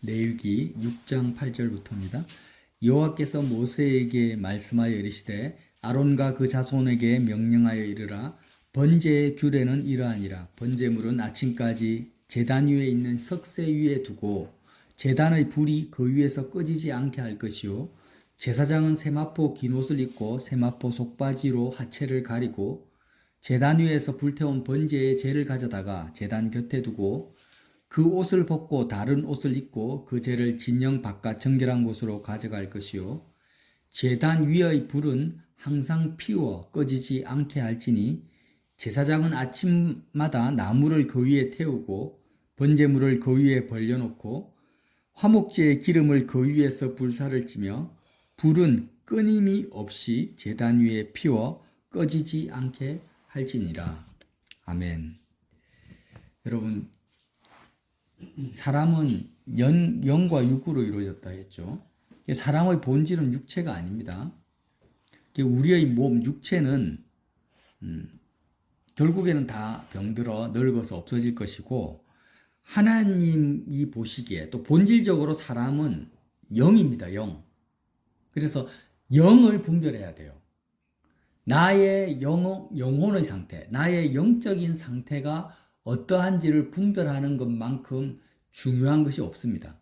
레위기 6장 8절부터입니다. 여호와께서 모세에게 말씀하여 이르시되 아론과 그 자손에게 명령하여 이르라. 번제의 규례는 이러하니라. 번제물은 아침까지 제단 위에 있는 석쇠 위에 두고 제단의 불이 그 위에서 꺼지지 않게 할 것이요, 제사장은 세마포 긴 옷을 입고 세마포 속바지로 하체를 가리고 제단 위에서 불태운 번제의 재를 가져다가 제단 곁에 두고 그 옷을 벗고 다른 옷을 입고 그 재를 진영 바깥 정결한 곳으로 가져갈 것이요, 제단 위의 불은 항상 피워 꺼지지 않게 할지니 제사장은 아침마다 나무를 그 위에 태우고 번제물을 그 위에 벌려놓고 화목제의 기름을 그 위에서 불사를 찌며 불은 끊임이 없이 제단 위에 피워 꺼지지 않게 할지니라. 아멘. 여러분, 사람은 영과 육으로 이루어졌다 했죠. 사람의 본질은 육체가 아닙니다. 우리의 몸, 육체는 결국에는 다 병들어 늙어서 없어질 것이고, 하나님이 보시기에 또 본질적으로 사람은 영입니다. 영. 그래서 영을 분별해야 돼요. 나의 영혼의 상태, 나의 영적인 상태가 어떠한지를 분별하는 것만큼 중요한 것이 없습니다.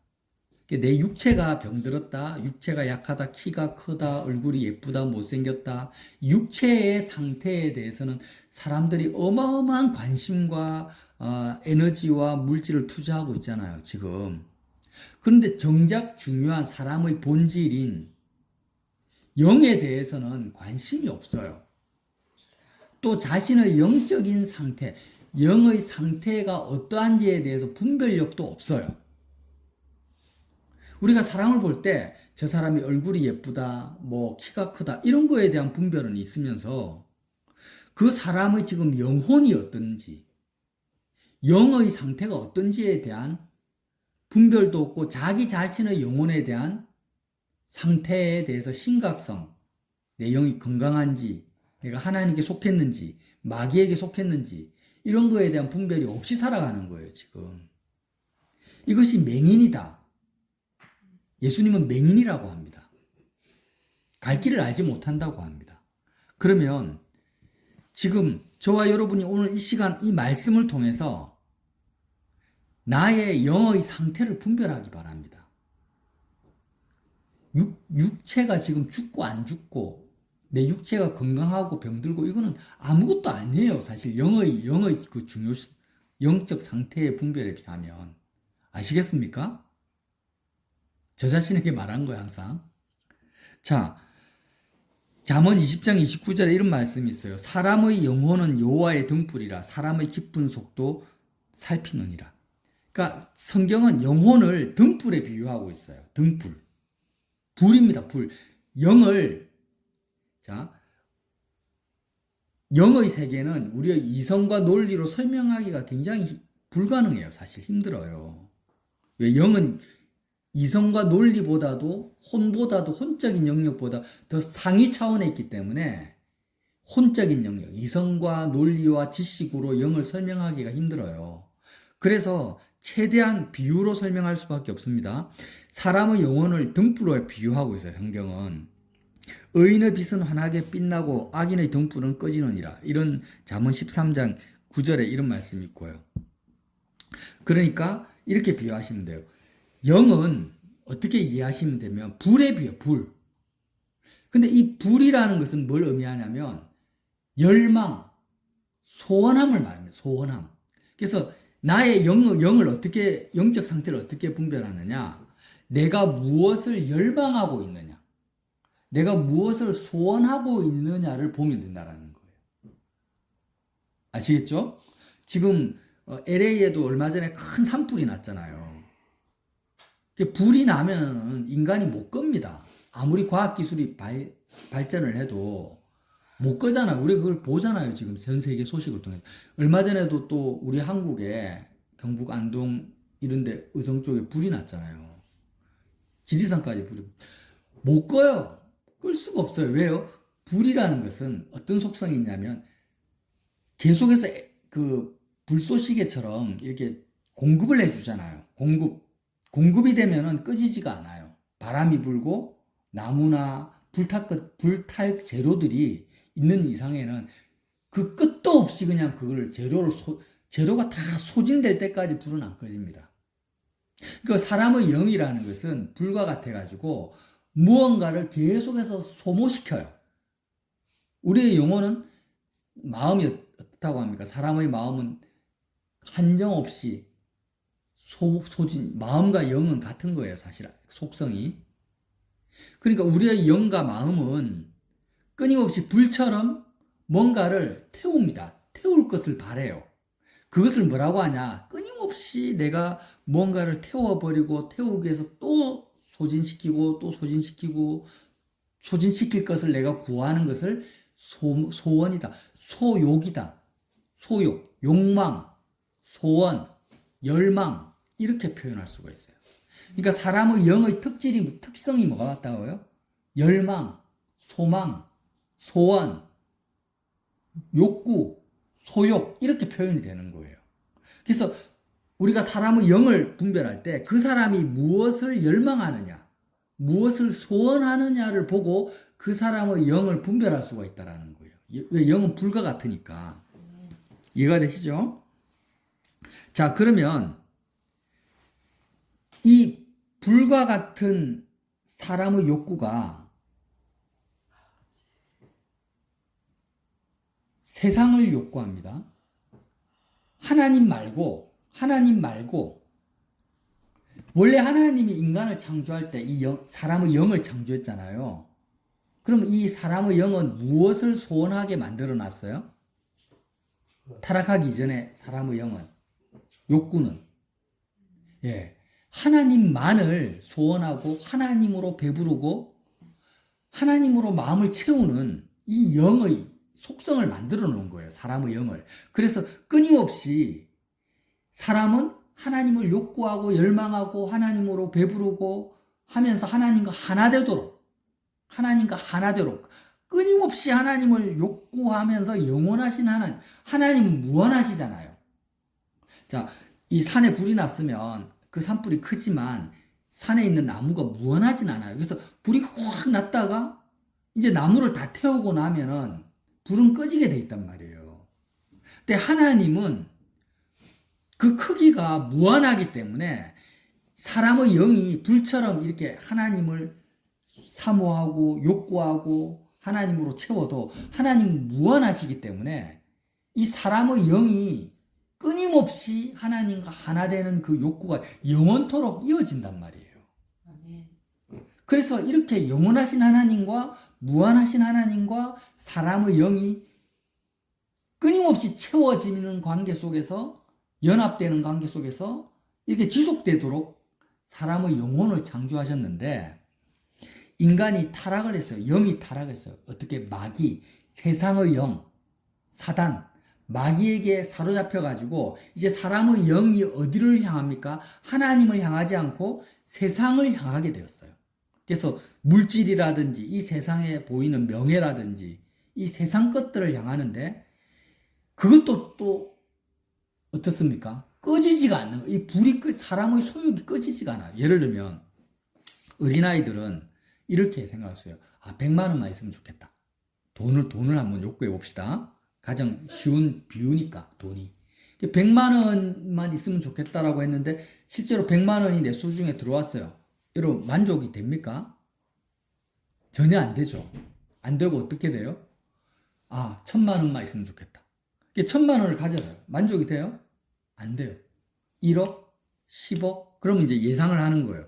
내 육체가 병들었다, 육체가 약하다, 키가 크다, 얼굴이 예쁘다, 못생겼다, 육체의 상태에 대해서는 사람들이 어마어마한 관심과 에너지와 물질을 투자하고 있잖아요, 지금. 그런데 정작 중요한 사람의 본질인 영에 대해서는 관심이 없어요. 또 자신의 영적인 상태, 영의 상태가 어떠한지에 대해서 분별력도 없어요. 우리가 사람을 볼 때 저 사람이 얼굴이 예쁘다, 뭐 키가 크다, 이런 거에 대한 분별은 있으면서 그 사람의 지금 영혼이 어떤지, 영의 상태가 어떤지에 대한 분별도 없고 자기 자신의 영혼에 대한 상태에 대해서 심각성, 내 영이 건강한지, 내가 하나님께 속했는지, 마귀에게 속했는지, 이런 거에 대한 분별이 없이 살아가는 거예요, 지금. 이것이 맹인이다. 예수님은 맹인이라고 합니다. 갈 길을 알지 못한다고 합니다. 그러면 지금 저와 여러분이 오늘 이 시간 이 말씀을 통해서 나의 영의 상태를 분별하기 바랍니다. 육체가 지금 죽고 안 죽고 내 육체가 건강하고 병들고 이거는 아무것도 아니에요. 사실 영의 그 영적 상태의 분별에 비하면. 아시겠습니까? 저 자신에게 말한 거야, 항상. 자, 잠언 20장 29절에 이런 말씀이 있어요. 사람의 영혼은 여호와의 등불이라 사람의 깊은 속도 살피느니라. 그러니까 성경은 영혼을 등불에 비유하고 있어요. 등불. 불입니다, 불. 영의 세계는 우리의 이성과 논리로 설명하기가 굉장히 불가능해요. 사실 힘들어요. 왜? 영은 이성과 논리보다도 혼보다도 혼적인 영역보다 더 상위 차원에 있기 때문에 혼적인 영역, 이성과 논리와 지식으로 영을 설명하기가 힘들어요. 그래서 최대한 비유로 설명할 수밖에 없습니다. 사람의 영혼을 등불로 비유하고 있어요, 성경은. 의인의 빛은 환하게 빛나고 악인의 등불은 꺼지느니라. 이런 잠언 13장 9절에 이런 말씀이 있고요. 그러니까 이렇게 비유하시면 돼요. 영은 어떻게 이해하시면 되면 불에 비유, 불. 근데 이 불이라는 것은 뭘 의미하냐면 열망, 소원함을 말합니다. 소원함. 그래서 나의 영을 어떻게, 영적 상태를 어떻게 분별하느냐? 내가 무엇을 열망하고 있느냐? 내가 무엇을 소원하고 있느냐를 보면 된다는 거예요. 아시겠죠? 지금 LA에도 얼마 전에 큰 산불이 났잖아요. 불이 나면 인간이 못 겁니다. 아무리 과학기술이 발전을 해도 못 거잖아요. 우리가 그걸 보잖아요. 지금 전 세계 소식을 통해서. 얼마 전에도 또 우리 한국에 경북 안동 이런데 의성 쪽에 불이 났잖아요. 지리산까지 불이. 못 꺼요. 끌 수가 없어요. 왜요? 불이라는 것은 어떤 속성이 있냐면 계속해서 그 불쏘시개처럼 이렇게 공급을 해주잖아요. 공급. 공급이 되면은 꺼지지가 않아요. 바람이 불고 나무나 불탈 재료들이 있는 이상에는 그 끝도 없이 그냥 그걸 재료가 다 소진될 때까지 불은 안 꺼집니다. 그 사람의 영이라는 것은 불과 같아가지고 무언가를 계속해서 소모시켜요. 우리의 영혼은 마음이 어떻다고 합니까? 사람의 마음은 한정없이 소진, 마음과 영은 같은 거예요, 사실 속성이. 그러니까 우리의 영과 마음은 끊임없이 불처럼 뭔가를 태웁니다. 태울 것을 바래요. 그것을 뭐라고 하냐? 끊임없이 내가 뭔가를 태워버리고 태우기 위해서 또 소진시키고 또 소진시키고 소진시킬 것을 내가 구하는 것을 소원이다. 소욕이다. 소욕, 욕망, 소원, 열망 이렇게 표현할 수가 있어요. 그러니까 사람의 영의 특성이 뭐가 같다고요? 열망, 소망, 소원, 욕구, 소욕 이렇게 표현이 되는 거예요. 그래서 우리가 사람의 영을 분별할 때 그 사람이 무엇을 열망하느냐, 무엇을 소원하느냐를 보고 그 사람의 영을 분별할 수가 있다는 거예요. 왜? 영은 불과 같으니까. 이해가 되시죠? 자, 그러면 이 불과 같은 사람의 욕구가 세상을 욕구합니다. 하나님 말고 원래 하나님이 인간을 창조할 때 이 사람의 영을 창조했잖아요. 그럼 이 사람의 영은 무엇을 소원하게 만들어 놨어요? 타락하기 이전에 사람의 영은 욕구는 하나님만을 소원하고 하나님으로 배부르고 하나님으로 마음을 채우는 이 영의 속성을 만들어 놓은 거예요. 사람의 영을. 그래서 끊임없이 사람은 하나님을 욕구하고 열망하고 하나님으로 배부르고 하면서 하나님과 하나 되도록 끊임없이 하나님을 욕구하면서 영원하신 하나님은 무한하시잖아요. 자, 이 산에 불이 났으면 그 산불이 크지만 산에 있는 나무가 무한하진 않아요. 그래서 불이 확 났다가 이제 나무를 다 태우고 나면은 불은 꺼지게 돼 있단 말이에요. 근데 하나님은 그 크기가 무한하기 때문에 사람의 영이 불처럼 이렇게 하나님을 사모하고 욕구하고 하나님으로 채워도 하나님은 무한하시기 때문에 이 사람의 영이 끊임없이 하나님과 하나 되는 그 욕구가 영원토록 이어진단 말이에요. 그래서 이렇게 영원하신 하나님과 무한하신 하나님과 사람의 영이 끊임없이 채워지는 관계 속에서 연합되는 관계 속에서 이렇게 지속되도록 사람의 영혼을 창조하셨는데 인간이 타락을 했어요. 영이 타락했어요. 어떻게? 마귀, 세상의 영, 사단, 마귀에게 사로잡혀가지고 이제 사람의 영이 어디를 향합니까? 하나님을 향하지 않고 세상을 향하게 되었어요. 그래서 물질이라든지 이 세상에 보이는 명예라든지 이 세상 것들을 향하는데 그것도 또 어떻습니까? 꺼지지가 않는 거예요. 이 불이 사람의 소욕이 꺼지지가 않아요. 예를 들면 어린아이들은 이렇게 생각했어요. 100만 원만 있으면 좋겠다. 돈을 한번 욕구해 봅시다. 가장 쉬운 비유니까 돈이. 100만 원만 있으면 좋겠다라고 했는데 실제로 100만 원이 내 소중에 들어왔어요. 여러분 만족이 됩니까? 전혀 안 되죠. 안 되고 어떻게 돼요? 1000만 원만 있으면 좋겠다. 1000만 원을 가져요. 만족이 돼요? 안 돼요. 1억? 10억? 그러면 이제 예상을 하는 거예요.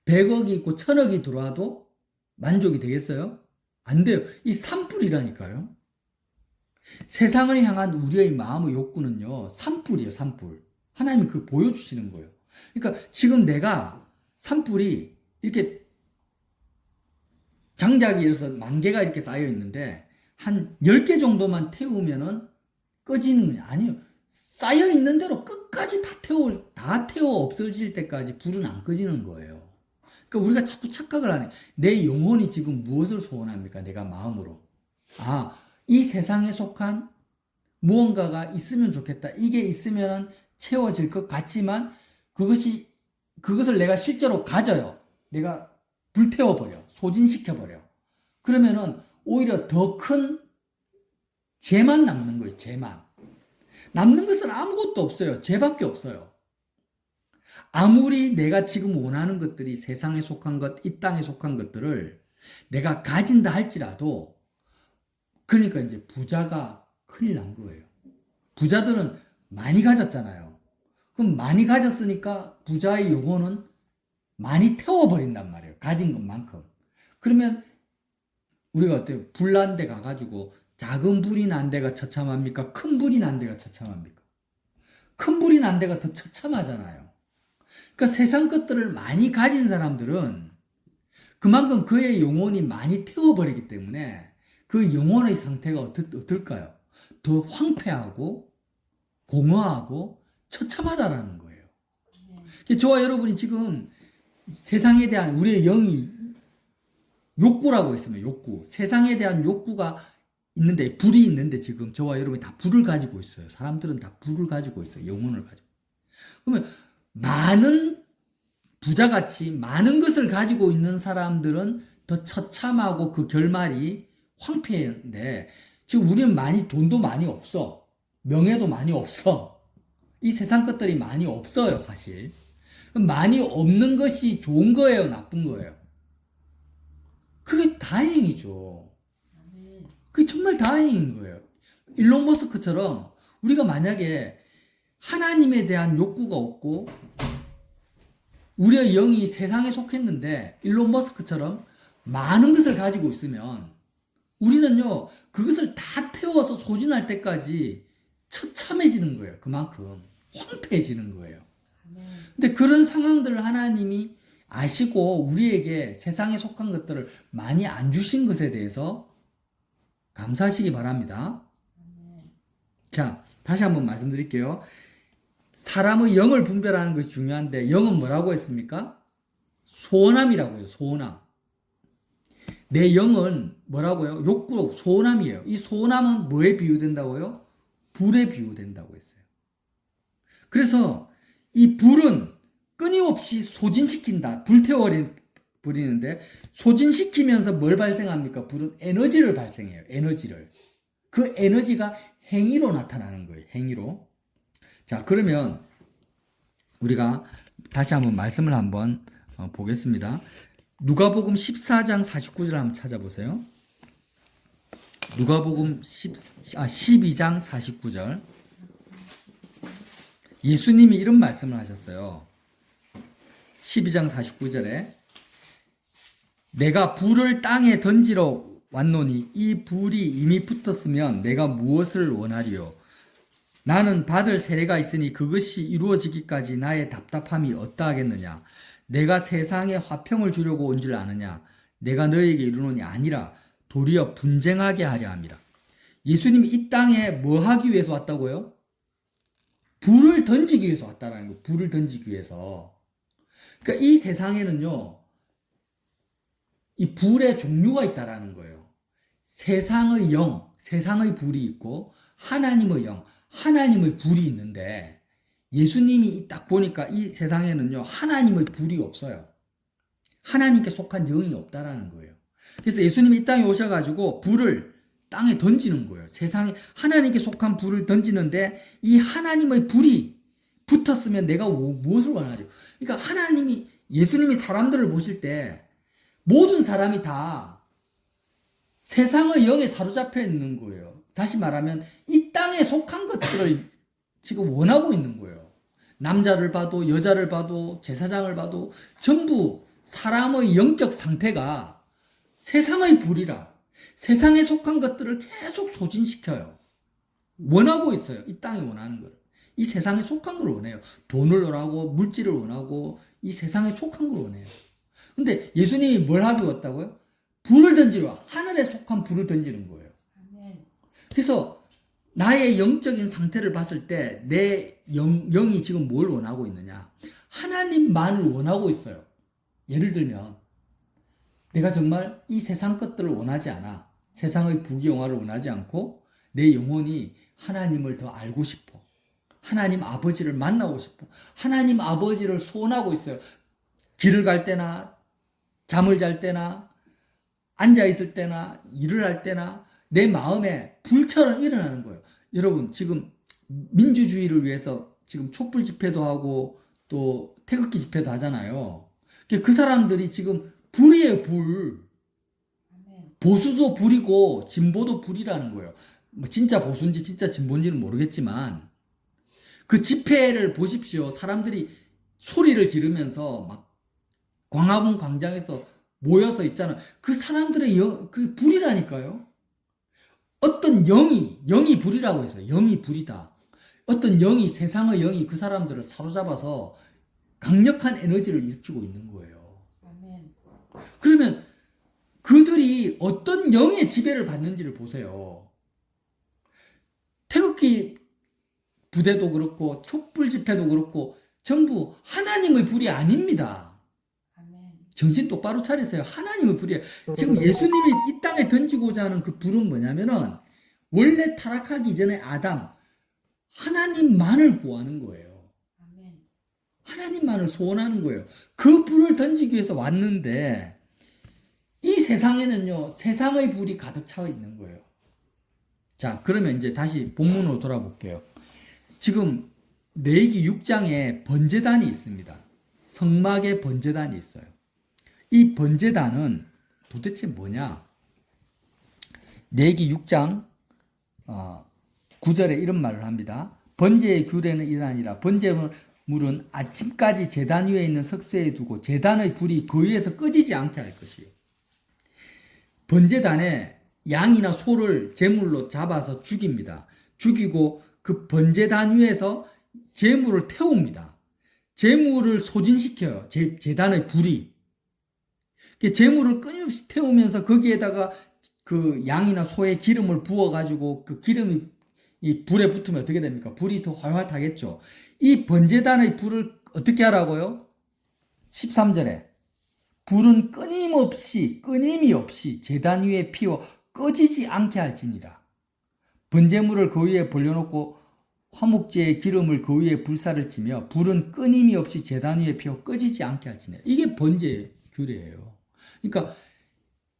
100억이 있고 1000억이 들어와도 만족이 되겠어요? 안 돼요. 이 산불이라니까요. 세상을 향한 우리의 마음의 욕구는요, 산불이에요, 산불. 하나님이 그걸 보여주시는 거예요. 그러니까 지금 내가 산불이 이렇게 장작이 예를 만 개가 이렇게 쌓여 있는데 한 10개 정도만 태우면은 꺼지는 게 아니에요. 쌓여 있는 대로 끝까지 다 태워 없어질 때까지 불은 안 꺼지는 거예요. 그러니까 우리가 자꾸 착각을 하네. 내 영혼이 지금 무엇을 소원합니까? 내가 마음으로. 이 세상에 속한 무언가가 있으면 좋겠다. 이게 있으면 채워질 것 같지만 그것이 그것을 내가 실제로 가져요. 내가 불태워버려. 소진시켜버려. 그러면은 오히려 더 큰 죄만 남는 거예요. 죄만. 남는 것은 아무것도 없어요. 죄밖에 없어요. 아무리 내가 지금 원하는 것들이 세상에 속한 것, 이 땅에 속한 것들을 내가 가진다 할지라도, 그러니까 이제 부자가 큰일 난 거예요. 부자들은 많이 가졌잖아요. 그럼 많이 가졌으니까 부자의 영혼은 많이 태워버린단 말이에요. 가진 것만큼. 그러면 우리가 어때요? 불 난 데 가가지고 작은 불이 난 데가 처참합니까? 큰 불이 난 데가 처참합니까? 큰 불이 난 데가 더 처참하잖아요. 그러니까 세상 것들을 많이 가진 사람들은 그만큼 그의 영혼이 많이 태워버리기 때문에 그 영혼의 상태가 어떨까요? 더 황폐하고 공허하고 처참하다라는 거예요. 저와 여러분이 지금 세상에 대한 우리의 영이 욕구라고 했으면 욕구. 세상에 대한 욕구가 있는데, 불이 있는데 지금 저와 여러분이 다 불을 가지고 있어요. 사람들은 다 불을 가지고 있어요. 영혼을 가지고. 그러면 많은 부자같이 많은 것을 가지고 있는 사람들은 더 처참하고 그 결말이 황폐한데, 지금 우리는 돈도 많이 없어. 명예도 많이 없어. 이 세상 것들이 많이 없어요, 사실. 많이 없는 것이 좋은 거예요, 나쁜 거예요? 그게 다행이죠. 그게 정말 다행인 거예요. 일론 머스크처럼 우리가 만약에 하나님에 대한 욕구가 없고 우리의 영이 세상에 속했는데 일론 머스크처럼 많은 것을 가지고 있으면 우리는요, 그것을 다 태워서 소진할 때까지 처참해지는 거예요. 그만큼 황폐해지는 거예요. 근데 그런 상황들을 하나님이 아시고 우리에게 세상에 속한 것들을 많이 안 주신 것에 대해서 감사하시기 바랍니다. 자, 다시 한번 말씀드릴게요. 사람의 영을 분별하는 것이 중요한데, 영은 뭐라고 했습니까? 소원함이라고 해요. 소원함. 내 영은 뭐라고요? 욕구로 소원함이에요. 이 소원함은 뭐에 비유된다고요? 불에 비유된다고 했어요. 그래서 이 불은 끊임없이 소진시킨다. 불태워버리는데, 소진시키면서 뭘 발생합니까? 불은 에너지를 발생해요. 에너지를. 그 에너지가 행위로 나타나는 거예요. 행위로. 자, 그러면 우리가 다시 한번 말씀을 한번 보겠습니다. 누가복음 14장 49절 한번 찾아보세요. 누가복음 12장 49절. 예수님이 이런 말씀을 하셨어요. 12장 49절에 내가 불을 땅에 던지러 왔노니 이 불이 이미 붙었으면 내가 무엇을 원하리요? 나는 받을 세례가 있으니 그것이 이루어지기까지 나의 답답함이 어떠하겠느냐? 내가 세상에 화평을 주려고 온 줄 아느냐? 내가 너에게 이르노니 아니라 도리어 분쟁하게 하려 함이라. 예수님이 이 땅에 뭐 하기 위해서 왔다고요? 불을 던지기 위해서 왔다라는 거예요. 불을 던지기 위해서. 그러니까 이 세상에는요, 이 불의 종류가 있다라는 거예요. 세상의 영, 세상의 불이 있고 하나님의 영, 하나님의 불이 있는데 예수님이 딱 보니까 이 세상에는요, 하나님의 불이 없어요. 하나님께 속한 영이 없다라는 거예요. 그래서 예수님이 이 땅에 오셔가지고 불을 땅에 던지는 거예요. 세상에 하나님께 속한 불을 던지는데 이 하나님의 불이 붙었으면 내가 무엇을 원하죠? 그러니까 예수님이 사람들을 보실 때 모든 사람이 다 세상의 영에 사로잡혀 있는 거예요. 다시 말하면 이 땅에 속한 것들을 지금 원하고 있는 거예요. 남자를 봐도 여자를 봐도 제사장을 봐도 전부 사람의 영적 상태가 세상의 불이라 세상에 속한 것들을 계속 소진시켜요. 원하고 있어요. 이 땅에 원하는 걸. 이 세상에 속한 걸 원해요. 돈을 원하고 물질을 원하고 이 세상에 속한 걸 원해요. 근데 예수님이 뭘 하기 왔다고요? 불을 던지러 하늘에 속한 불을 던지는 거예요. 그래서 나의 영적인 상태를 봤을 때 내 영이 지금 뭘 원하고 있느냐? 하나님만을 원하고 있어요. 예를 들면 내가 정말 이 세상 것들을 원하지 않아. 세상의 부귀영화를 원하지 않고 내 영혼이 하나님을 더 알고 싶어. 하나님 아버지를 만나고 싶어. 하나님 아버지를 소원하고 있어요. 길을 갈 때나 잠을 잘 때나 앉아 있을 때나 일을 할 때나 내 마음에 불처럼 일어나는 거예요. 여러분 지금 민주주의를 위해서 지금 촛불 집회도 하고 또 태극기 집회도 하잖아요. 그 사람들이 지금 불이에요, 불. 보수도 불이고 진보도 불이라는 거예요. 뭐 진짜 보수인지 진짜 진보인지는 모르겠지만 그 집회를 보십시오. 사람들이 소리를 지르면서 막 광화문 광장에서 모여서 있잖아. 그 사람들의 그 불이라니까요. 어떤 영이 불이라고 했어요. 영이 불이다. 어떤 영이, 세상의 영이 그 사람들을 사로잡아서 강력한 에너지를 일으키고 있는 거예요. 아멘. 그러면 그들이 어떤 영의 지배를 받는지를 보세요. 태극기 부대도 그렇고 촛불 집회도 그렇고 전부 하나님의 불이 아닙니다. 아멘. 정신 똑바로 차리세요. 하나님의 불이에요. 지금 예수님이 이 땅에 던지고자 하는 그 불은 뭐냐면은 원래 타락하기 전에 아담 하나님만을 구하는 거예요. 아멘. 하나님만을 소원하는 거예요. 그 불을 던지기 위해서 왔는데 이 세상에는요, 세상의 불이 가득 차 있는 거예요. 자, 그러면 이제 다시 본문으로 돌아볼게요. 지금 레위기 6장에 번제단이 있습니다. 성막에 번제단이 있어요. 이 번제단은 도대체 뭐냐? 레위기 6장 9절에 이런 말을 합니다. 번제의 규례는 이러하니라. 번제물은 아침까지 제단 위에 있는 석쇠에 두고 제단의 불이 그 위에서 꺼지지 않게 할 것이요. 번제단에 양이나 소를 제물로 잡아서 죽입니다. 죽이고 그 번제단 위에서 제물을 태웁니다. 제물을 소진시켜요. 제단의 불이. 제물을 끊임없이 태우면서 거기에다가 그 양이나 소의 기름을 부어가지고 그 기름이 이 불에 붙으면 어떻게 됩니까? 불이 더 활활 타겠죠. 이 번제단의 불을 어떻게 하라고요? 13절에 불은 끊임이 없이 제단 위에 피워 꺼지지 않게 할지니라. 번제물을 그 위에 벌려놓고 화목제의 기름을 그 위에 불사를 치며 불은 끊임이 없이 제단 위에 피워 꺼지지 않게 할지니라. 이게 번제 규례예요. 그러니까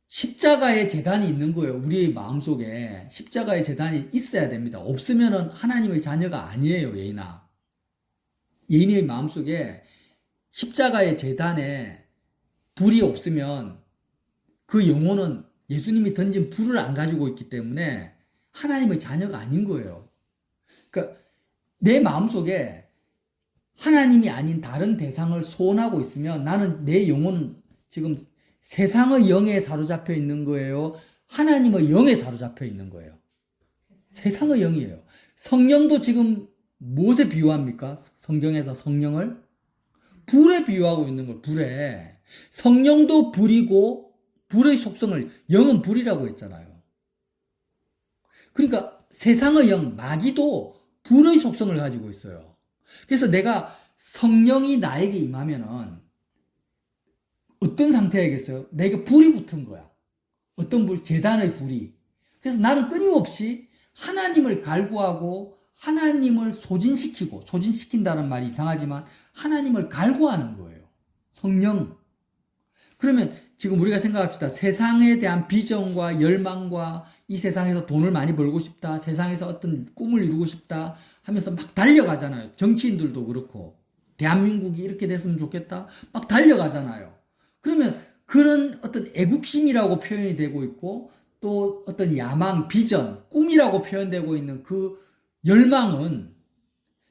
십자가의 제단이 있는 거예요. 우리의 마음속에 십자가의 제단이 있어야 됩니다. 없으면 하나님의 자녀가 아니에요. 예인의 마음속에 십자가의 제단에 불이 없으면 그 영혼은 예수님이 던진 불을 안 가지고 있기 때문에 하나님의 자녀가 아닌 거예요. 그러니까 내 마음속에 하나님이 아닌 다른 대상을 소원하고 있으면 나는 내 영혼은 지금 세상의 영에 사로잡혀 있는 거예요. 하나님의 영에 사로잡혀 있는 거예요. 세상의 영이에요. 성령도 지금 무엇에 비유합니까? 성경에서 성령을 불에 비유하고 있는 거예요. 불에. 성령도 불이고 불의 속성을 영은 불이라고 했잖아요. 그러니까 세상의 영, 마귀도 불의 속성을 가지고 있어요. 그래서 내가 성령이 나에게 임하면은 어떤 상태이겠어요? 내게 불이 붙은 거야. 어떤 불? 제단의 불이. 그래서 나는 끊임없이 하나님을 갈구하고 하나님을 소진시킨다는 말이 이상하지만 하나님을 갈구하는 거예요. 성령. 그러면 지금 우리가 생각합시다. 세상에 대한 비전과 열망과 이 세상에서 돈을 많이 벌고 싶다. 세상에서 어떤 꿈을 이루고 싶다 하면서 막 달려가잖아요. 정치인들도 그렇고. 대한민국이 이렇게 됐으면 좋겠다. 막 달려가잖아요. 그러면 그런 어떤 애국심이라고 표현이 되고 있고 또 어떤 야망, 비전, 꿈이라고 표현되고 있는 그 열망은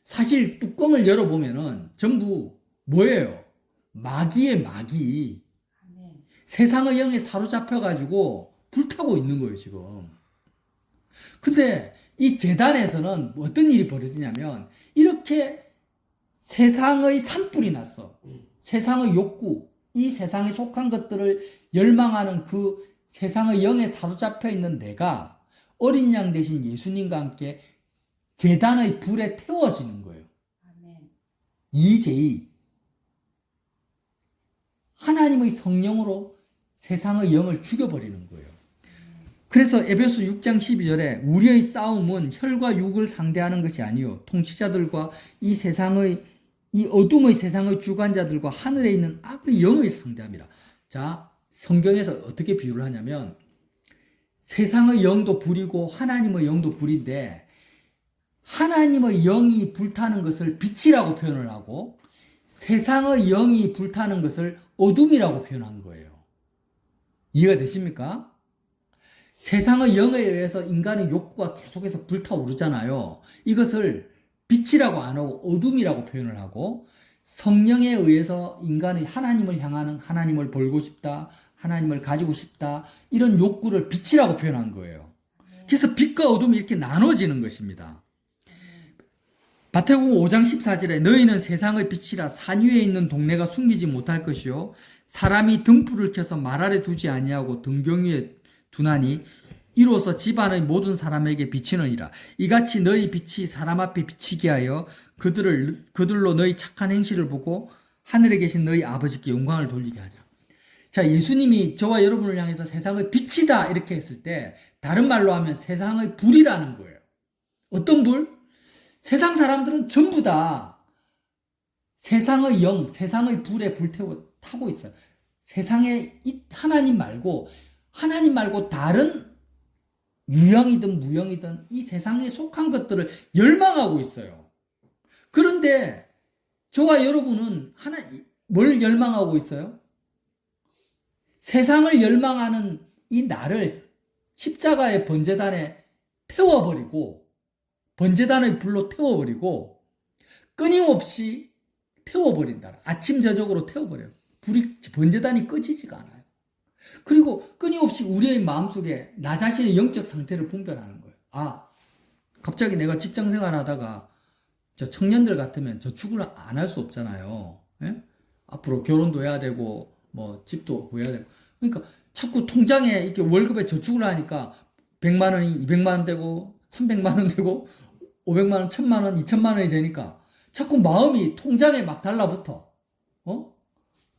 사실 뚜껑을 열어보면은 전부 뭐예요? 마귀의 마귀. 아멘. 세상의 영에 사로잡혀가지고 불타고 있는 거예요, 지금. 근데 이 재단에서는 어떤 일이 벌어지냐면 이렇게 세상의 산불이 났어. 세상의 욕구, 이 세상에 속한 것들을 열망하는 그 세상의 영에 사로잡혀 있는 내가 어린 양 대신 예수님과 함께 제단의 불에 태워지는 거예요. 아멘. EJ. 하나님의 성령으로 세상의 영을 죽여버리는 거예요. 그래서 에베소 6장 12절에 우리의 싸움은 혈과 육을 상대하는 것이 아니요 통치자들과 이 세상의 이 어둠의 세상의 주관자들과 하늘에 있는 악의 영의 상대함이라. 자, 성경에서 어떻게 비유를 하냐면 세상의 영도 불이고 하나님의 영도 불인데 하나님의 영이 불타는 것을 빛이라고 표현을 하고 세상의 영이 불타는 것을 어둠이라고 표현한 거예요. 이해가 되십니까? 세상의 영에 의해서 인간의 욕구가 계속해서 불타오르잖아요. 이것을 빛이라고 안 하고 어둠이라고 표현을 하고 성령에 의해서 인간의 하나님을 향하는 하나님을 벌고 싶다, 하나님을 가지고 싶다 이런 욕구를 빛이라고 표현한 거예요. 그래서 빛과 어둠이 이렇게 나눠지는 것입니다. 마태복음 5장 14절에 너희는 세상의 빛이라 산 위에 있는 동네가 숨기지 못할 것이요 사람이 등불을 켜서 말 아래 두지 아니하고 등경 위에 두나니 이로써 집안의 모든 사람에게 비치느니라. 이같이 너희 빛이 사람 앞에 비치게 하여 그들로 너희 착한 행실을 보고 하늘에 계신 너희 아버지께 영광을 돌리게 하자. 자, 예수님이 저와 여러분을 향해서 세상의 빛이다 이렇게 했을 때 다른 말로 하면 세상의 불이라는 거예요. 어떤 불? 세상 사람들은 전부 다 세상의 영, 세상의 불에 불태워 타고 있어요. 세상에 하나님 말고 다른 유형이든 무형이든 이 세상에 속한 것들을 열망하고 있어요. 그런데 저와 여러분은 뭘 열망하고 있어요? 세상을 열망하는 이 나를 십자가의 번제단에 태워버리고 번제단의 불로 태워버리고 끊임없이 태워버린다. 아침 저녁으로 태워버려요. 번제단이 꺼지지가 않아요. 그리고 끊임없이 우리의 마음속에 나 자신의 영적 상태를 분별하는 거예요. 아, 갑자기 내가 직장 생활하다가 저 청년들 같으면 저축을 안 할 수 없잖아요. 예? 앞으로 결혼도 해야 되고 뭐 집도 구해야 되고 그러니까 자꾸 통장에 이렇게 월급에 저축을 하니까 100만 원이 200만 원 되고 300만 원 되고 500만 원, 1000만 원, 2000만 원이 되니까 자꾸 마음이 통장에 막 달라붙어.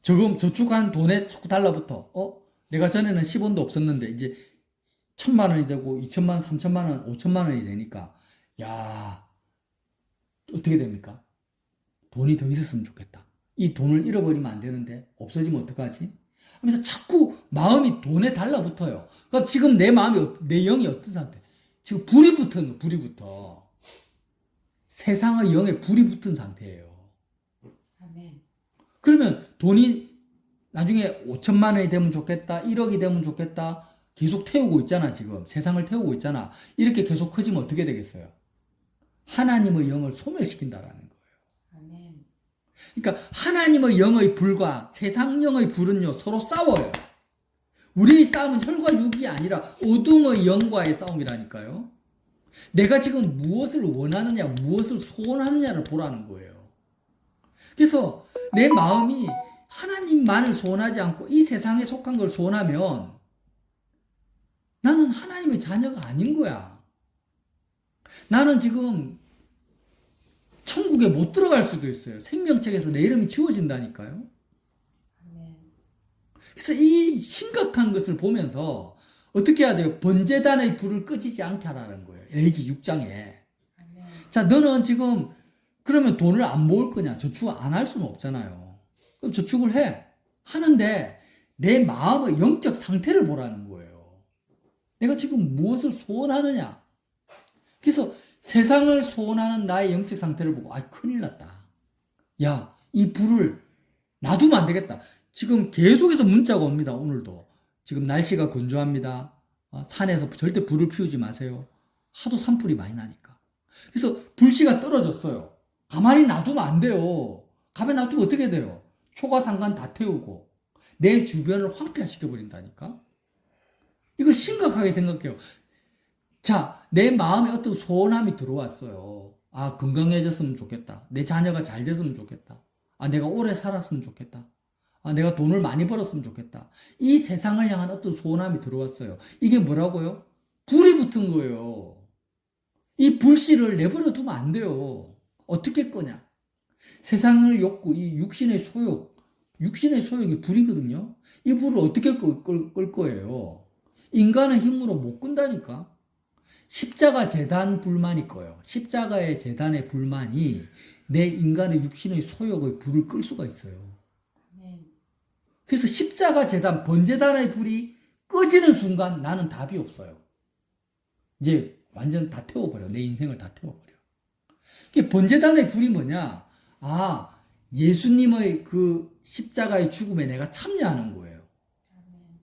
저축한 돈에 자꾸 달라붙어. 내가 전에는 10원도 없었는데 이제 1000만 원이 되고 2000만 원, 3000만 원, 5000만 원이 되니까 야, 어떻게 됩니까? 돈이 더 있었으면 좋겠다. 이 돈을 잃어버리면 안 되는데 없어지면 어떡하지? 하면서 자꾸 마음이 돈에 달라붙어요. 그러니까 지금 내 영이 어떤 상태? 지금 불이 붙은 거, 불이 붙어. 세상의 영에 불이 붙은 상태예요. 아멘. 그러면 돈이 나중에 5천만 원이 되면 좋겠다, 1억이 되면 좋겠다, 계속 태우고 있잖아, 지금. 세상을 태우고 있잖아. 이렇게 계속 커지면 어떻게 되겠어요? 하나님의 영을 소멸시킨다라는 거예요. 아멘. 그러니까 하나님의 영의 불과 세상 영의 불은요, 서로 싸워요. 우리의 싸움은 혈과 육이 아니라 어둠의 영과의 싸움이라니까요. 내가 지금 무엇을 원하느냐, 무엇을 소원하느냐를 보라는 거예요. 그래서 내 마음이 하나님만을 소원하지 않고 이 세상에 속한 걸 소원하면 나는 하나님의 자녀가 아닌 거야. 나는 지금 천국에 못 들어갈 수도 있어요. 생명책에서 내 이름이 지워진다니까요. 아멘. 그래서 이 심각한 것을 보면서 어떻게 해야 돼요? 번제단의 불을 꺼지지 않게 하라는 거예요. 레위기 6장에. 아멘. 자, 너는 지금 그러면 돈을 안 모을 거냐? 저축 안 할 수는 없잖아요. 그럼 저축을 해. 하는데 내 마음의 영적 상태를 보라는 거예요. 내가 지금 무엇을 소원하느냐? 그래서 세상을 소원하는 나의 영적 상태를 보고 큰일 났다. 야, 이 불을 놔두면 안 되겠다. 지금 계속해서 문자가 옵니다. 오늘도. 지금 날씨가 건조합니다. 산에서 절대 불을 피우지 마세요. 하도 산불이 많이 나니까. 그래서 불씨가 떨어졌어요. 가만히 놔두면 안 돼요. 가만히 놔두면 어떻게 돼요? 초가상간 다 태우고 내 주변을 황폐화시켜 버린다니까. 이걸 심각하게 생각해요. 자, 내 마음에 어떤 소원함이 들어왔어요. 건강해졌으면 좋겠다. 내 자녀가 잘 됐으면 좋겠다. 내가 오래 살았으면 좋겠다. 내가 돈을 많이 벌었으면 좋겠다. 이 세상을 향한 어떤 소원함이 들어왔어요. 이게 뭐라고요? 불이 붙은 거예요. 이 불씨를 내버려 두면 안 돼요. 어떻게 꺼냐? 세상을 욕구, 이 육신의 소욕이 불이거든요. 이 불을 어떻게 끌 거예요? 인간의 힘으로 못 끈다니까. 십자가 재단 불만이 꺼요. 십자가의 재단의 불만이 내 인간의 육신의 소욕의 불을 끌 수가 있어요. 아멘. 그래서 십자가 재단, 번제단의 불이 꺼지는 순간 나는 답이 없어요. 이제 완전 다 태워버려. 내 인생을 다 태워버려. 번제단의 불이 뭐냐? 아, 예수님의 그 십자가의 죽음에 내가 참여하는 거예요. 아멘.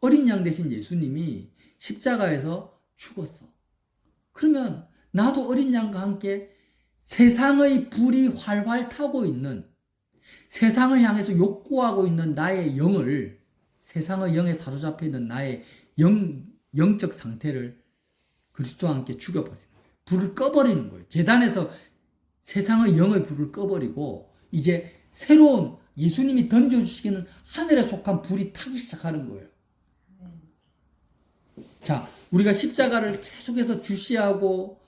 어린 양 대신 예수님이 십자가에서 죽었어. 그러면 나도 어린 양과 함께 세상의 불이 활활 타고 있는, 세상을 향해서 욕구하고 있는 나의 영을, 세상의 영에 사로잡혀 있는 나의 영적 상태를 그리스도와 함께 죽여버리는 거예요. 불을 꺼버리는 거예요. 제단에서 세상의 영의 불을 꺼버리고 이제 새로운 예수님이 던져주시기는 하늘에 속한 불이 타기 시작하는 거예요. 아멘. 자, 우리가 십자가를 계속해서 주시하고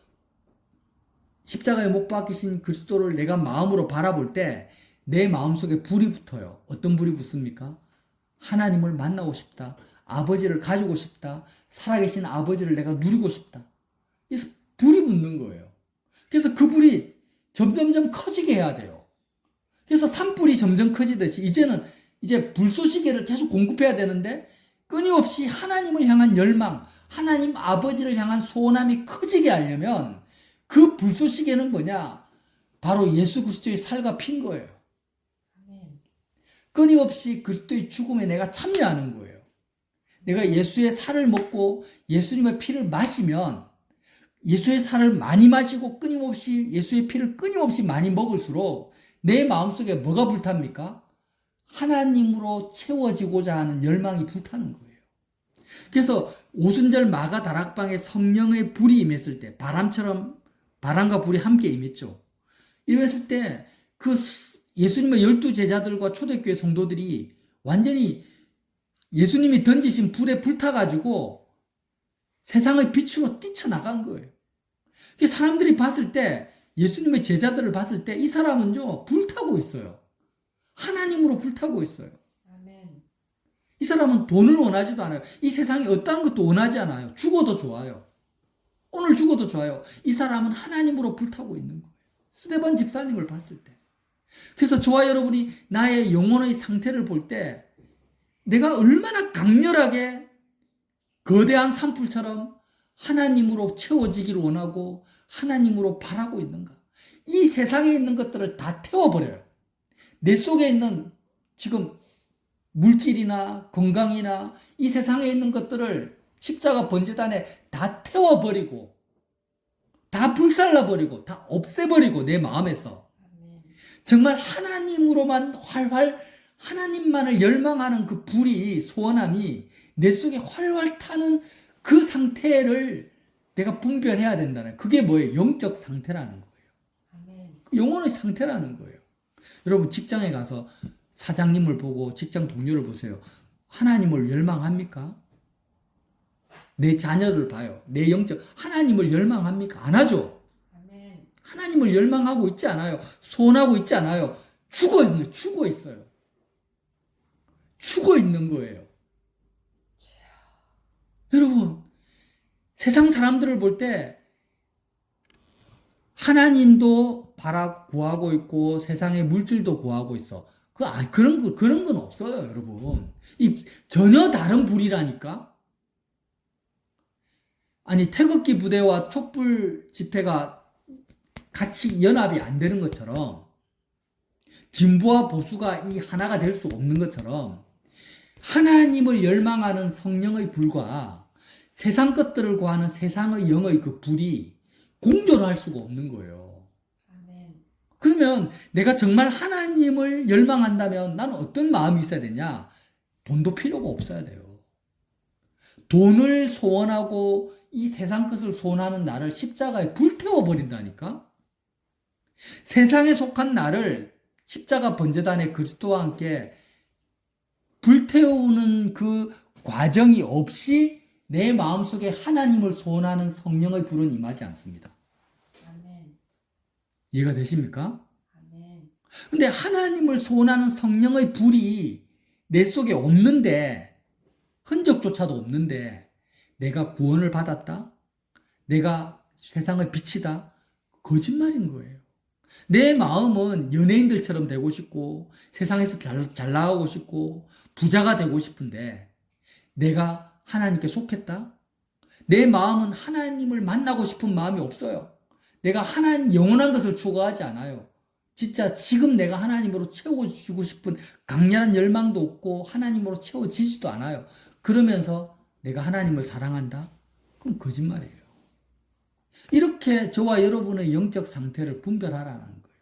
십자가에 못 박히신 그리스도를 내가 마음으로 바라볼 때 내 마음속에 불이 붙어요. 어떤 불이 붙습니까? 하나님을 만나고 싶다. 아버지를 가지고 싶다. 살아계신 아버지를 내가 누리고 싶다. 그래서 불이 붙는 거예요. 그래서 그 불이 점점점 커지게 해야 돼요. 그래서 산불이 점점 커지듯이 이제는 이제 불쏘시개를 계속 공급해야 되는데 끊임없이 하나님을 향한 열망, 하나님 아버지를 향한 소원함이 커지게 하려면 그 불쏘시개는 뭐냐? 바로 예수 그리스도의 살과 피인 거예요. 아멘. 끊임없이 그리스도의 죽음에 내가 참여하는 거예요. 내가 예수의 살을 먹고 예수님의 피를 마시면 예수의 살을 많이 마시고 끊임없이 예수의 피를 끊임없이 많이 먹을수록 내 마음속에 뭐가 불탑니까? 하나님으로 채워지고자 하는 열망이 불타는 거예요. 그래서 오순절 마가 다락방에 성령의 불이 임했을 때 바람처럼 바람과 불이 함께 임했죠. 임했을 때 그 예수님의 12제자들과 초대교회 성도들이 완전히 예수님이 던지신 불에 불타가지고 세상의 빛으로 뛰쳐나간 거예요. 사람들이 봤을 때 예수님의 제자들을 봤을 때 이 사람은요 불타고 있어요. 하나님으로 불타고 있어요. 아멘. 이 사람은 돈을 원하지도 않아요. 이 세상에 어떠한 것도 원하지 않아요. 죽어도 좋아요. 오늘 죽어도 좋아요. 이 사람은 하나님으로 불타고 있는 거예요. 스데반 집사님을 봤을 때. 그래서 저와 여러분이 나의 영혼의 상태를 볼 때 내가 얼마나 강렬하게 거대한 산불처럼 하나님으로 채워지기를 원하고 하나님으로 바라고 있는가. 이 세상에 있는 것들을 다 태워버려요. 내 속에 있는 지금 물질이나 건강이나 이 세상에 있는 것들을 십자가 번제단에 다 태워버리고 다 불살라버리고 다 없애버리고 내 마음에서 아멘. 정말 하나님으로만 활활 하나님만을 열망하는 그 불이 소원함이 내 속에 활활 타는 그 상태를 내가 분별해야 된다는 그게 뭐예요? 영적 상태라는 거예요. 아멘. 영혼의 상태라는 거예요. 여러분 직장에 가서 사장님을 보고 직장 동료를 보세요. 하나님을 열망합니까? 내 자녀를 봐요. 내 영적 하나님을 열망합니까? 안 하죠. 아멘. 하나님을 열망하고 있지 않아요. 소원하고 있지 않아요. 죽어 있는 거예요. 죽어 있어요. 죽어 있는 거예요. 여러분 세상 사람들을 볼 때 하나님도 구하고 있고 세상의 물질도 구하고 있어. 그런 건 없어요, 여러분. 전혀 다른 불이라니까. 아니 태극기 부대와 촛불 집회가 같이 연합이 안 되는 것처럼 진보와 보수가 이 하나가 될 수 없는 것처럼 하나님을 열망하는 성령의 불과 세상 것들을 구하는 세상의 영의 그 불이 공존할 수가 없는 거예요. 아멘. 그러면 내가 정말 하나님을 열망한다면 나는 어떤 마음이 있어야 되냐? 돈도 필요가 없어야 돼요. 돈을 소원하고 이 세상 것을 소원하는 나를 십자가에 불태워버린다니까? 세상에 속한 나를 십자가 번제단의 그리스도와 함께 불태우는 그 과정이 없이 내 마음속에 하나님을 소원하는 성령의 불은 임하지 않습니다. 아멘. 이해가 되십니까? 아멘. 근데 하나님을 소원하는 성령의 불이 내 속에 없는데 흔적조차도 없는데 내가 구원을 받았다? 내가 세상의 빛이다? 거짓말인 거예요. 내 마음은 연예인들처럼 되고 싶고 세상에서 잘 나가고 싶고 부자가 되고 싶은데 내가 하나님께 속했다? 내 마음은 하나님을 만나고 싶은 마음이 없어요. 내가 하나님 영원한 것을 추구하지 않아요. 진짜 지금 내가 하나님으로 채워주고 싶은 강렬한 열망도 없고 하나님으로 채워지지도 않아요. 그러면서 내가 하나님을 사랑한다? 그럼 거짓말이에요. 이렇게 저와 여러분의 영적 상태를 분별하라는 거예요.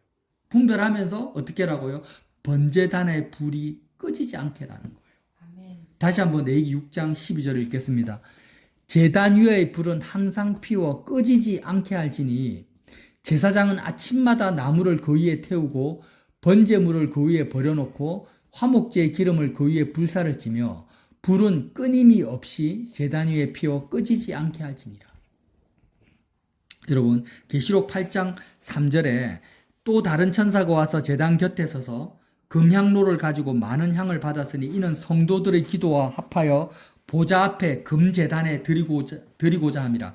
분별하면서 어떻게 하라고요? 번제단의 불이 꺼지지 않게 하라는 거예요. 아멘. 다시 한번 레위기 6장 12절을 읽겠습니다. 제단 위의 불은 항상 피워 꺼지지 않게 할지니 제사장은 아침마다 나무를 그 위에 태우고 번제물을 그 위에 버려놓고 화목제의 기름을 그 위에 불사를 찌며 불은 끊임이 없이 제단 위에 피워 꺼지지 않게 할지니라. 여러분, 계시록 8장 3절에 또 다른 천사가 와서 제단 곁에 서서 금향로를 가지고 많은 향을 받았으니 이는 성도들의 기도와 합하여 보좌 앞에 금제단에 드리고자 함이라.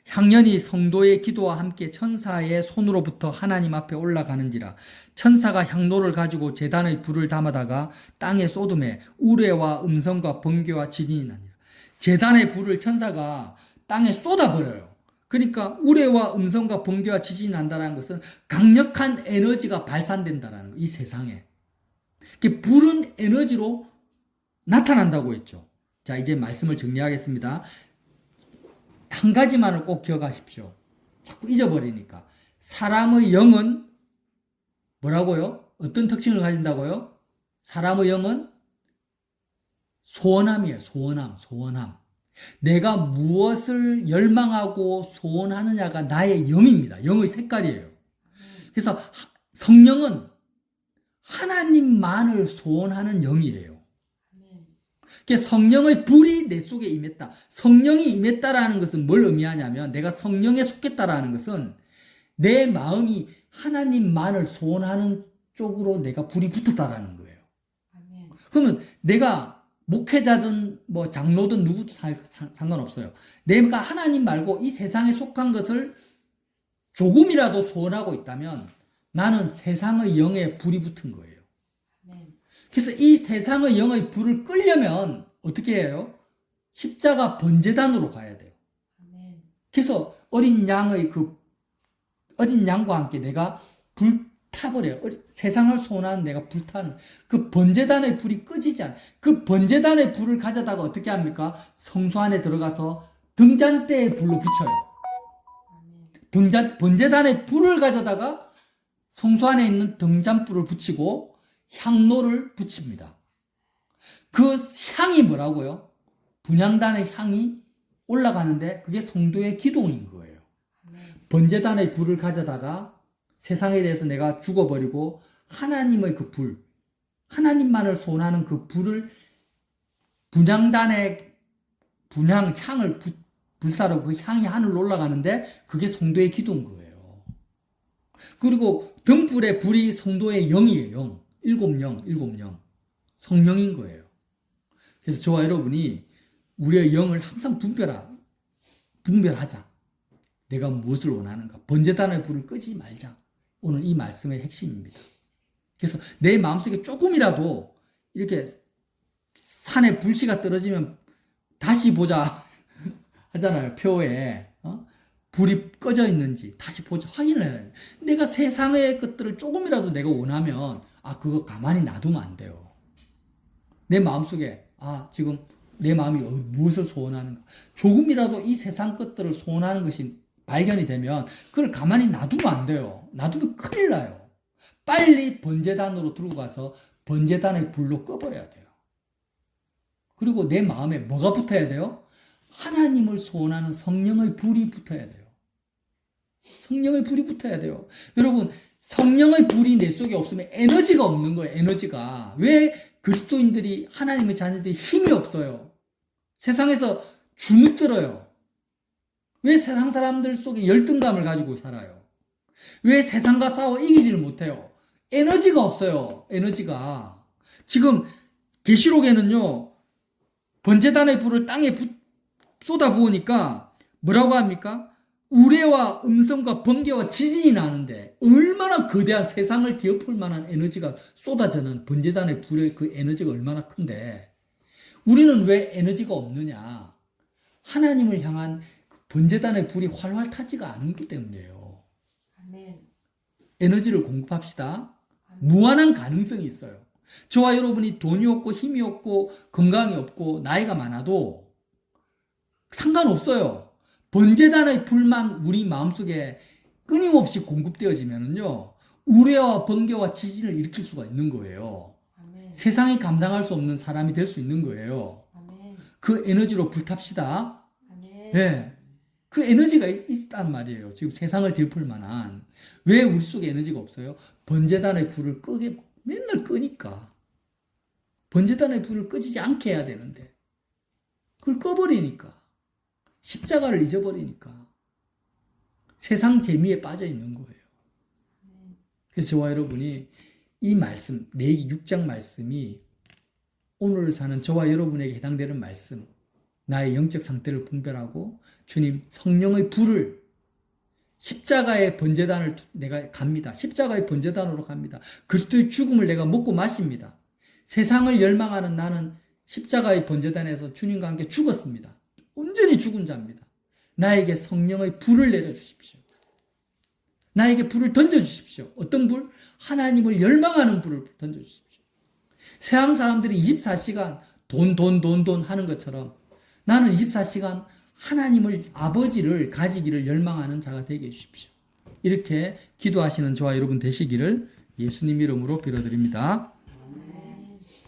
향연이 성도의 기도와 함께 천사의 손으로부터 하나님 앞에 올라가는지라. 천사가 향로를 가지고 제단의 불을 담아다가 땅에 쏟음에 우레와 음성과 번개와 지진이 나니라. 제단의 불을 천사가 땅에 쏟아버려요. 그러니까 우레와 음성과 번개와 지진이 난다는 것은 강력한 에너지가 발산된다는 거예요. 이 세상에. 불은 에너지로 나타난다고 했죠. 자, 이제 말씀을 정리하겠습니다. 한 가지만을 꼭 기억하십시오. 자꾸 잊어버리니까. 사람의 영은 뭐라고요? 어떤 특징을 가진다고요? 사람의 영은 소원함이에요. 소원함. 내가 무엇을 열망하고 소원하느냐가 나의 영입니다. 영의 색깔이에요. 그래서 성령은 하나님만을 소원하는 영이에요. 성령의 불이 내 속에 임했다. 성령이 임했다라는 것은 뭘 의미하냐면 내가 성령에 속했다라는 것은 내 마음이 하나님만을 소원하는 쪽으로 내가 불이 붙었다라는 거예요. 그러면 내가 목회자든 뭐 장로든 누구도 상관없어요. 내가 하나님 말고 이 세상에 속한 것을 조금이라도 소원하고 있다면 나는 세상의 영에 불이 붙은 거예요. 그래서 이 세상의 영의 불을 끌려면 어떻게 해요? 십자가 번제단으로 가야 돼요. 그래서 어린 양과 함께 내가 불타버려요. 세상을 소원하는 내가 불타는 그 번제단의 불이 꺼지지 않아요. 그 번제단의 불을 가져다가 어떻게 합니까? 성소 안에 들어가서 등잔대에 불로 붙여요. 번제단의 불을 가져다가 성소 안에 있는 등잔불을 붙이고 향로를 붙입니다. 그 향이 뭐라고요? 분향단의 향이 올라가는데 그게 성도의 기도인 거예요. 번제단의 불을 가져다가 세상에 대해서 내가 죽어버리고 하나님의 그 불, 하나님만을 소원하는 그 불을 분향단의 향을 불사로 그 향이 하늘로 올라가는데 그게 성도의 기도인 거예요. 그리고 등불의 불이 성도의 영이에요. 영. 일곱 영. 성령인 거예요. 그래서 저와 여러분이 우리의 영을 항상 분별하자. 내가 무엇을 원하는가. 번제단의 불을 끄지 말자. 오늘 이 말씀의 핵심입니다. 그래서 내 마음속에 조금이라도 이렇게 산에 불씨가 떨어지면 다시 보자 하잖아요. 표에. 불이 꺼져 있는지 다시 보자 확인을 해야 돼요. 내가 세상의 것들을 조금이라도 내가 원하면 그거 가만히 놔두면 안 돼요. 내 마음속에 지금 내 마음이 무엇을 소원하는가. 조금이라도 이 세상 것들을 소원하는 것이 발견이 되면 그걸 가만히 놔두면 안 돼요. 놔두면 큰일 나요. 빨리 번제단으로 들고 가서 번제단의 불로 꺼버려야 돼요. 그리고 내 마음에 뭐가 붙어야 돼요? 하나님을 소원하는 성령의 불이 붙어야 돼요. 성령의 불이 붙어야 돼요. 여러분, 성령의 불이 내 속에 없으면 에너지가 없는 거예요. 에너지가. 왜 그리스도인들이 하나님의 자녀들이 힘이 없어요? 세상에서 주눅들어요. 왜 세상 사람들 속에 열등감을 가지고 살아요? 왜 세상과 싸워 이기지를 못해요? 에너지가 없어요. 에너지가. 지금 계시록에는요. 번제단의 불을 땅에 쏟아 부으니까 뭐라고 합니까? 우레와 음성과 번개와 지진이 나는데 얼마나 거대한 세상을 뒤엎을 만한 에너지가 쏟아져는 번제단의 불의 그 에너지가 얼마나 큰데 우리는 왜 에너지가 없느냐? 하나님을 향한 번제단의 불이 활활 타지가 않기 때문이에요. 아멘. 에너지를 공급합시다. 무한한 가능성이 있어요. 저와 여러분이 돈이 없고 힘이 없고 건강이 없고 나이가 많아도 상관없어요. 번제단의 불만 우리 마음속에 끊임없이 공급되어지면요, 우레와 번개와 지진을 일으킬 수가 있는 거예요. 아멘. 세상이 감당할 수 없는 사람이 될 수 있는 거예요. 아멘. 그 에너지로 불탑시다. 아멘. 예. 그 에너지가 있단 말이에요. 지금 세상을 뒤엎을 만한. 왜 우리 속에 에너지가 없어요? 번제단의 불을 맨날 끄니까. 번제단의 불을 꺼지지 않게 해야 되는데. 그걸 꺼버리니까. 십자가를 잊어버리니까. 세상 재미에 빠져 있는 거예요. 그래서 저와 여러분이 이 말씀, 레위기 6장 말씀이 오늘 사는 저와 여러분에게 해당되는 말씀, 나의 영적 상태를 분별하고 주님 성령의 불을 십자가의 번제단을 내가 갑니다. 십자가의 번제단으로 갑니다. 그리스도의 죽음을 내가 먹고 마십니다. 세상을 열망하는 나는 십자가의 번제단에서 주님과 함께 죽었습니다. 온전히 죽은 자입니다. 나에게 성령의 불을 내려주십시오. 나에게 불을 던져주십시오. 어떤 불? 하나님을 열망하는 불을 던져주십시오. 세상 사람들이 24시간 돈 하는 것처럼 나는 24시간 하나님을 아버지를 가지기를 열망하는 자가 되게 해주십시오. 이렇게 기도하시는 저와 여러분 되시기를 예수님 이름으로 빌어드립니다.